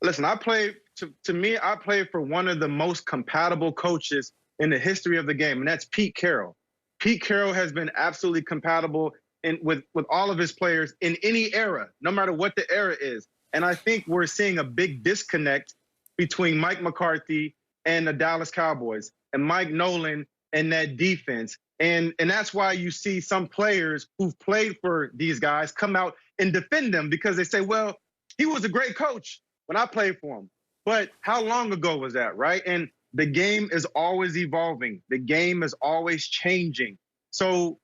Listen, to me, I played for one of the most compatible coaches in the history of the game, and that's Pete Carroll. Pete Carroll has been absolutely compatible with all of his players in any era, no matter what the era is. And I think we're seeing a big disconnect between Mike McCarthy and the Dallas Cowboys and Mike Nolan and that defense. And that's why you see some players who've played for these guys come out and defend them, because they say, well, he was a great coach when I played for him. But how long ago was that, right? And the game is always evolving. The game is always changing. So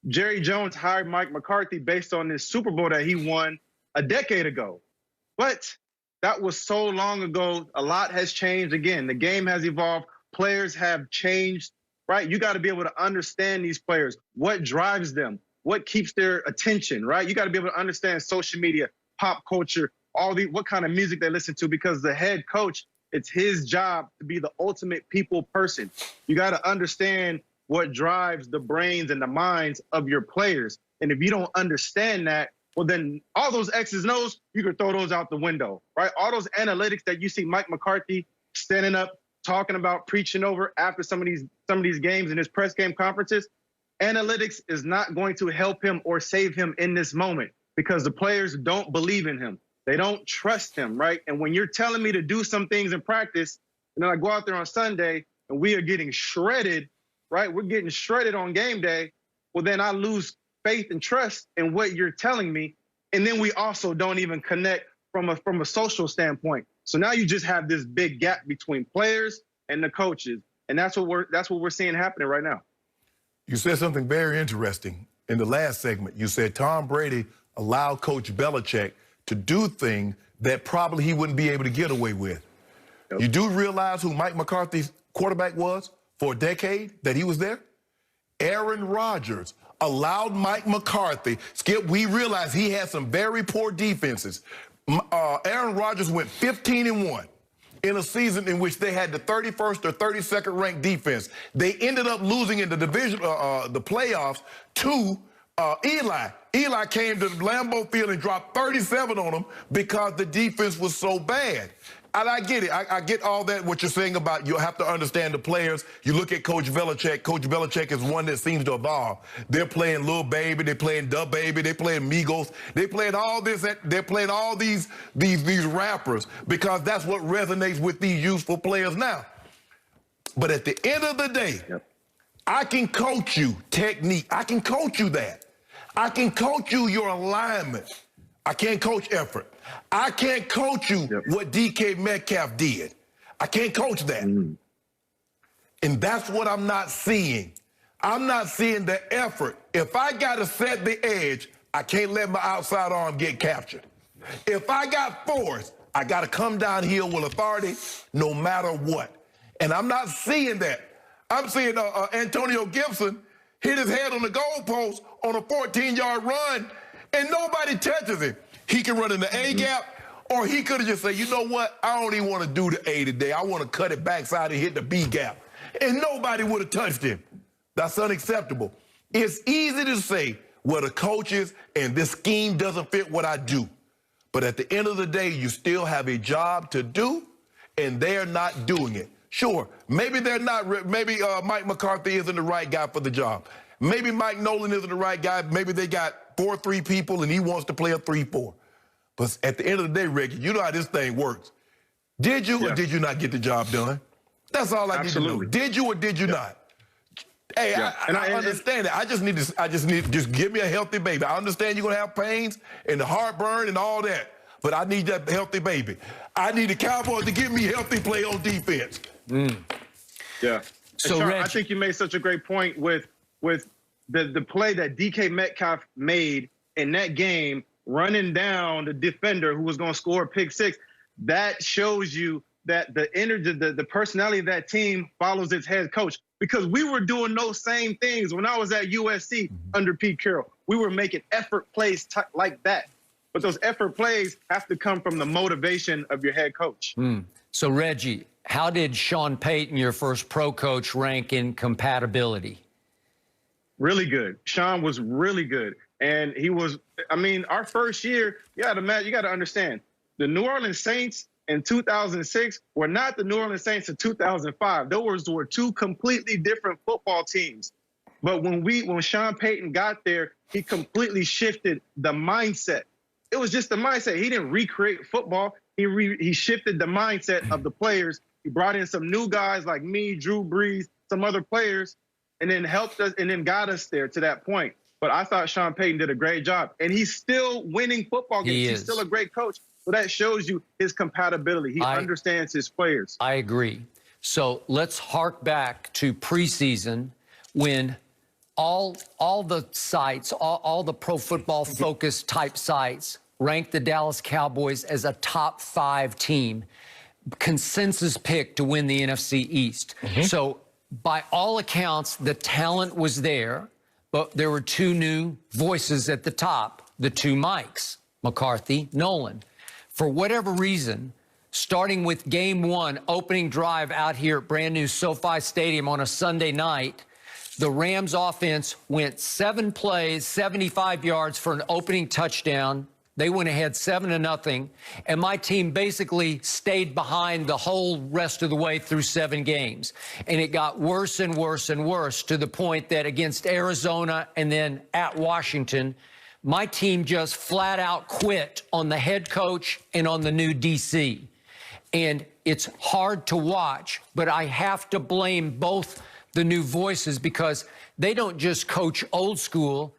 Jerry Jones hired Mike McCarthy based on this Super Bowl that he won a decade ago. But that was so long ago. A lot has changed. Again, the game has evolved. Players have changed, right? You got to be able to understand these players, what drives them, what keeps their attention, right? You got to be able to understand social media, pop culture, what kind of music they listen to, because the head coach, it's his job to be the ultimate people person. You got to understand what drives the brains and the minds of your players. And if you don't understand that, well, then all those X's and O's, you can throw those out the window, right? All those analytics that you see Mike McCarthy standing up, talking about, preaching over after some of these games in his press game conferences, analytics is not going to help him or save him in this moment, because the players don't believe in him. They don't trust him, right? And when you're telling me to do some things in practice, and then I go out there on Sunday and we are getting shredded, right? We're getting shredded on game day. Well, then I lose faith and trust in what you're telling me. And then we also don't even connect from a social standpoint. So now you just have this big gap between players and the coaches. And that's what we're seeing happening right now. You said something very interesting in the last segment. You said Tom Brady allowed Coach Belichick to do things that probably he wouldn't be able to get away with. Yep. You do realize who Mike McCarthy's quarterback was for a decade that he was there? Aaron Rodgers allowed Mike McCarthy. Skip, we realize he had some very poor defenses. Aaron Rodgers went 15-1 in a season in which they had the 31st or 32nd ranked defense. They ended up losing in the division, the playoffs to Eli. Eli came to Lambeau Field and dropped 37 on them because the defense was so bad. And I get it. I get all that, what you're saying about you have to understand the players. You look at Coach Belichick. Coach Belichick is one that seems to evolve. They're playing Lil Baby. They're playing Da Baby. They're playing Migos. They're playing all this. They're playing all these rappers because that's what resonates with these youthful players now. But at the end of the day, I can coach you technique. I can coach you that. I can coach you your alignment. I can't coach effort. I can't coach you what DK Metcalf did. I can't coach that. And that's what I'm not seeing. I'm not seeing the effort. If I got to set the edge, I can't let my outside arm get captured. If I got force, I got to come downhill with authority no matter what. And I'm not seeing that. I'm seeing Antonio Gibson hit his head on the goalpost on a 14-yard run, and nobody touches him. He can run in the A-gap, or he could have just said, you know what, I don't even want to do the A today. I want to cut it backside and hit the B-gap. And nobody would have touched him. That's unacceptable. It's easy to say, well, the coaches and this scheme doesn't fit what I do. But at the end of the day, you still have a job to do, and they're not doing it. Sure, maybe they're not. Maybe Mike McCarthy isn't the right guy for the job. Maybe Mike Nolan isn't the right guy. Maybe they got 4-3 people and he wants to play a 3-4. But at the end of the day, Reggie, you know how this thing works. Did you or did you not get the job done? That's all I need to know. Did you or did you not? Hey, I understand that. I just need to give me a healthy baby. I understand you're gonna have pains and the heartburn and all that, but I need that healthy baby. I need the Cowboys to give me healthy play on defense. Yeah. So Sharpe, I think you made such a great point with the play that DK Metcalf made in that game, running down the defender who was going to score a pick six. That shows you that the energy, the personality of that team follows its head coach. Because we were doing those same things when I was at USC under Pete Carroll. We were making effort plays like that. But those effort plays have to come from the motivation of your head coach. So, Reggie, how did Sean Payton, your first pro coach, rank in compatibility? Really good. Sean was really good. And he was, I mean, our first year, you got to understand, the New Orleans Saints in 2006 were not the New Orleans Saints of 2005. Those were two completely different football teams. But when Sean Payton got there, he completely shifted the mindset. It was just the mindset. He didn't recreate football. He shifted the mindset of the players. He brought in some new guys like me, Drew Brees, some other players, and then helped us and then got us there to that point. But I thought Sean Payton did a great job. And he's still winning football games. He's still a great coach. So that shows you his compatibility. He understands his players. I agree. So let's hark back to preseason when all the sites, all the pro football focus type sites ranked the Dallas Cowboys as a top 5 team. Consensus pick to win the NFC East. So by all accounts, the talent was there, but there were 2 new voices at the top, the 2 Mikes, McCarthy, Nolan. For whatever reason, starting with game 1, opening drive out here at brand new SoFi Stadium on a Sunday night, the Rams offense went 7 plays, 75 yards for an opening touchdown. They went ahead 7-0, and my team basically stayed behind the whole rest of the way through 7 games. And it got worse and worse and worse to the point that against Arizona and then at Washington, my team just flat out quit on the head coach and on the new DC. And it's hard to watch, but I have to blame both the new voices because they don't just coach old school.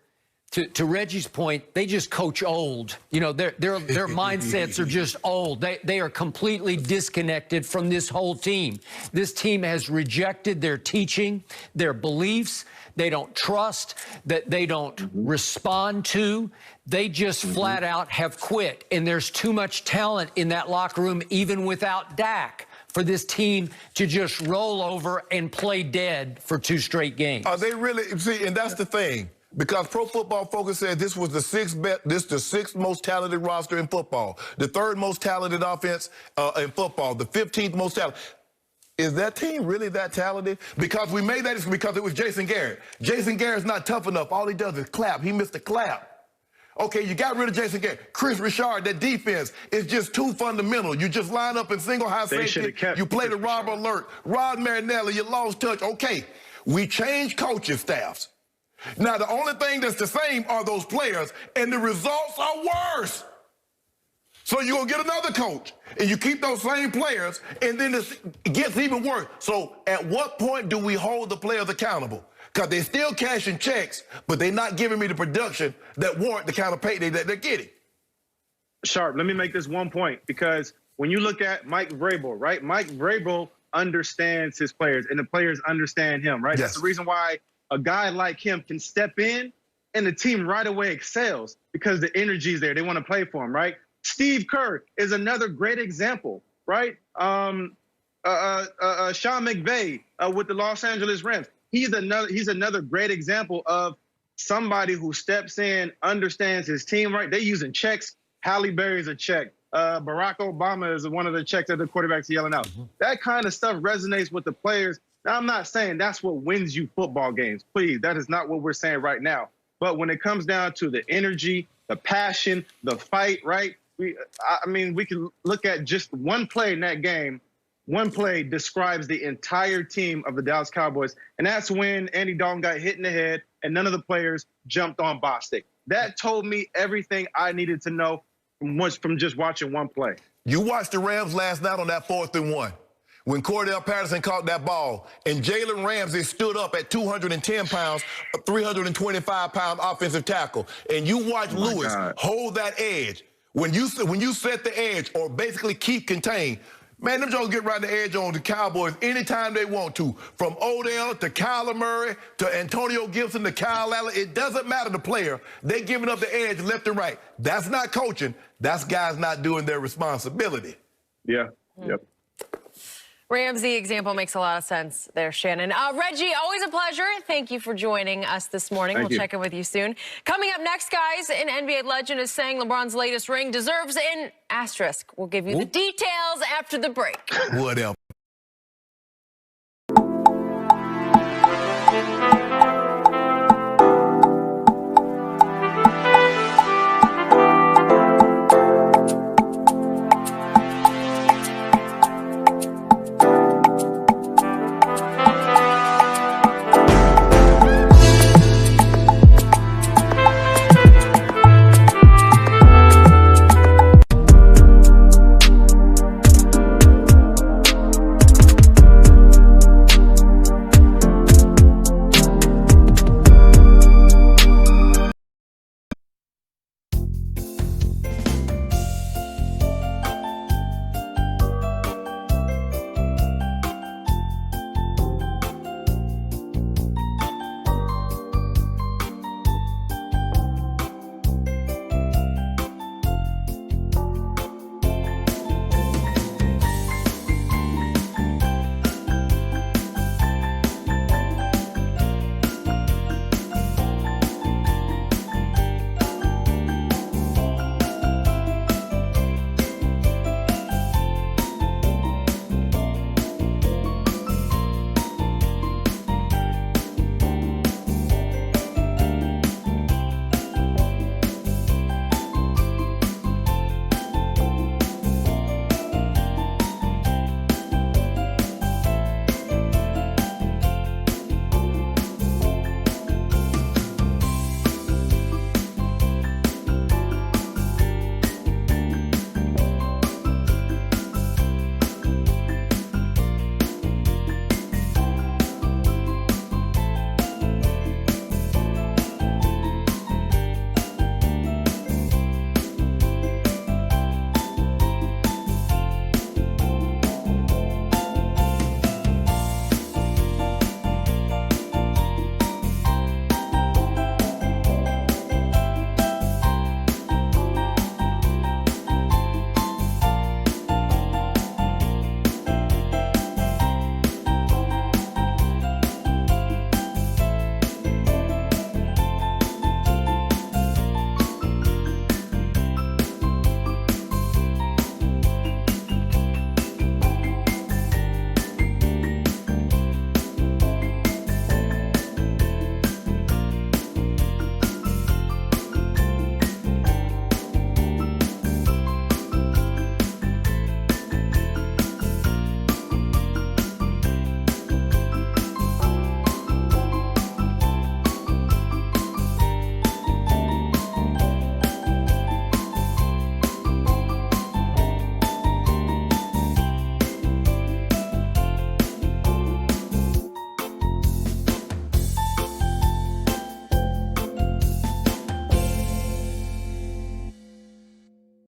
To Reggie's point, they just coach old. You know, their mindsets are just old. They are completely disconnected from this whole team. This team has rejected their teaching, their beliefs. They don't trust, that they don't respond to. They just flat out have quit. And there's too much talent in that locker room, even without Dak, for this team to just roll over and play dead for 2 straight games. Are they really? See, and that's the thing. Because Pro Football Focus said this was the 6th most talented roster in football, the 3rd most talented offense in football, the 15th most talented. Is that team really that talented? Because we made that it's because it was Jason Garrett. Jason Garrett's not tough enough. All he does is clap. He missed a clap. Okay, you got rid of Jason Garrett. Chris Richard, that defense is just too fundamental. You just line up in single high safety. You play the Rob Alert. Rod Marinelli, you lost touch. Okay, we changed coaching staffs. Now, the only thing that's the same are those players, and the results are worse. So you're going to get another coach, and you keep those same players, and then it gets even worse. So at what point do we hold the players accountable? Because they're still cashing checks, but they're not giving me the production that warrant the kind of payday that they're getting. Sharpe, let me make this one point, because when you look at Mike Vrabel, right? Mike Vrabel understands his players, and the players understand him, right? Yes. That's the reason why a guy like him can step in and the team right away excels because the energy is there. They want to play for him, right? Steve Kerr is another great example, right? Sean McVay with the Los Angeles Rams. He's another great example of somebody who steps in, understands his team, right? They're using checks. Halle Berry's a check. Barack Obama is one of the checks that the quarterback's yelling out. That kind of stuff resonates with the players. Now, I'm not saying that's what wins you football games. Please, that is not what we're saying right now. But when it comes down to the energy, the passion, the fight, right? I mean, we can look at just one play in that game. One play describes the entire team of the Dallas Cowboys, and that's when Andy Dalton got hit in the head and none of the players jumped on Bostic. That told me everything I needed to know from just watching one play. You watched the Rams last night on that 4th and 1. When Cordell Patterson caught that ball and Jalen Ramsey stood up at 210 pounds, a 325-pound offensive tackle, and you watch Lewis hold that edge. When you set the edge or basically keep contained, man, them Jones get right the edge on the Cowboys anytime they want to. From Odell to Kyler Murray to Antonio Gibson to Kyle Allen, it doesn't matter the player. They giving up the edge left and right. That's not coaching. That's guys not doing their responsibility. Yeah, yep. Ramsey example makes a lot of sense there, Shannon. Reggie, always a pleasure. Thank you for joining us this morning. We'll check in with you soon. Coming up next, guys, an NBA legend is saying LeBron's latest ring deserves an asterisk. We'll give you the details after the break. What else?